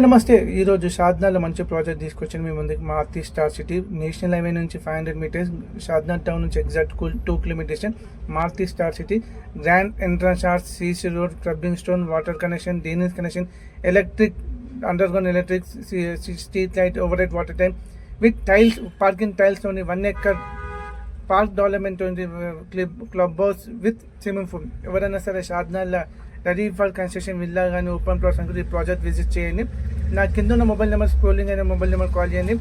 నమస్తే. ఈరోజు షాద్నగర్లో మంచి ప్రాజెక్ట్ తీసుకొచ్చాను మీ ముందుకి. Maruti star city national highway నుంచి 500 మీటర్స్, షాద్నగర్ టౌన్ నుంచి exact 2 kilometres. Maruti star city grand entrance arch, CC road, clubbing stone, water connection, drainage connection, electric, underground electric, street light, over head water tank with tiles, parking tiles తోని 1 acre park development ఉంది, club house with swimming pool. ఎవరైనా సరే షాద్నగర్లో ready for construction villa కానీ open plots అనుకుంటే ఈ project visit చేయండి. నా కింద ఉన్న మొబైల్ నెంబర్, స్క్రోలింగ్ అయిన మొబైల్ నెంబర్ కాల్ చేయండి.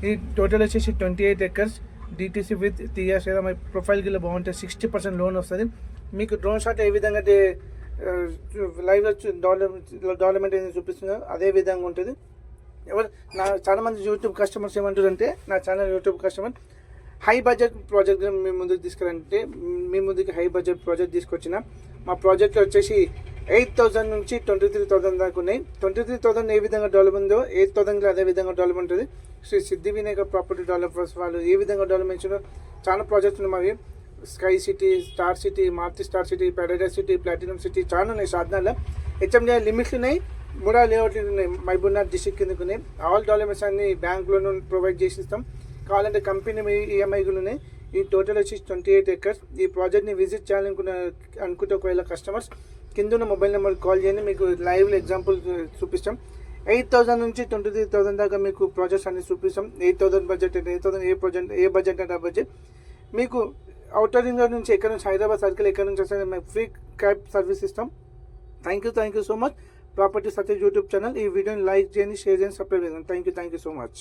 ఈ టోటల్ వచ్చేసి 28 ఎకర్స్ డిటీసీ విత్ 3 years. మీ ప్రొఫైల్ గిల్ల బాగుంటుంది, 60% లోన్ వస్తుంది. మీకు డ్రోన్ షాట్ ఏ విధంగా అయితే లైవ్లో డెవలప్మెంట్ ఏదైతే చూపిస్తుందో అదే విధంగా ఉంటుంది. చాలామంది యూట్యూబ్ కస్టమర్స్ ఏమంటారంటే, నా channel YouTube customer high budget project మీ ముందుకు తీసుకురంటే, మీ ముందుకి హై బడ్జెట్ ప్రాజెక్ట్ తీసుకొచ్చిన. మా ప్రాజెక్ట్లో వచ్చేసి 8,000 నుంచి 23,000 దాకా ఉన్నాయి. 23,000 ఏ విధంగా డెవలప్ ఉందో 8,000 అదే విధంగా డెవలప్ ఉంటుంది. శ్రీ సిద్ధి వినాయక ప్రాపర్టీ డెవలపర్స్ వాళ్ళు ఏ విధంగా డెవలప్మెంట్ చేసినా చాలా ప్రాజెక్ట్స్ ఉన్నాయి మావి. Sky city, star city, Maruti star city, paradise city, platinum city చాలా ఉన్నాయి. షాద్నగర్లో హెచ్ఎండిఐ లిమిట్స్ ఉన్నాయి, 3 లేఅవుట్లు ఉన్నాయి. మహబూబ్నగర్ డిస్ట్రిక్ట్ కిందకు ఉన్నాయి. ఆల్ డెవలప్మెంట్స్ అన్ని బ్యాంక్ లోన్ ప్రొవైడ్ చేసి ఇస్తాం. కావాలంటే కంపెనీ ఈఎంఐలు ఉన్నాయి. ఈ టోటల్ వచ్చి 28 ఎకర్స్. ఈ ప్రాజెక్ట్ని విజిట్ చేయాలనుకుంటే ఒకవేళ కస్టమర్స్ కింద ఉన్న మొబైల్ నెంబర్ కాల్ చేయండి, మీకు లైవ్లో ఎగ్జాంపుల్ చూపిస్తాం. 8,000 నుంచి 23,000 దాకా మీకు ప్రాజెక్ట్స్ అన్ని చూపిస్తాం. 8,000 బడ్జెట్ అంటే 8,000 ఏ బడ్జెట్ అంటే ఆ బడ్జెట్. మీకు అవుటర్ రింగ్ రోడ్ నుంచి ఎక్కడ నుంచి హైదరాబాద్ సర్కిల్ ఎక్కడ నుంచి వస్తే మేము ఫ్రీ క్యాబ్ సర్వీస్ ఇస్తాం. Thank you so much. Property Satya YouTube channel. ఈ వీడియోని లైక్ చేయండి, షేర్ చేయండి, సబ్స్క్రైబ్ చేయండి. Thank you so much.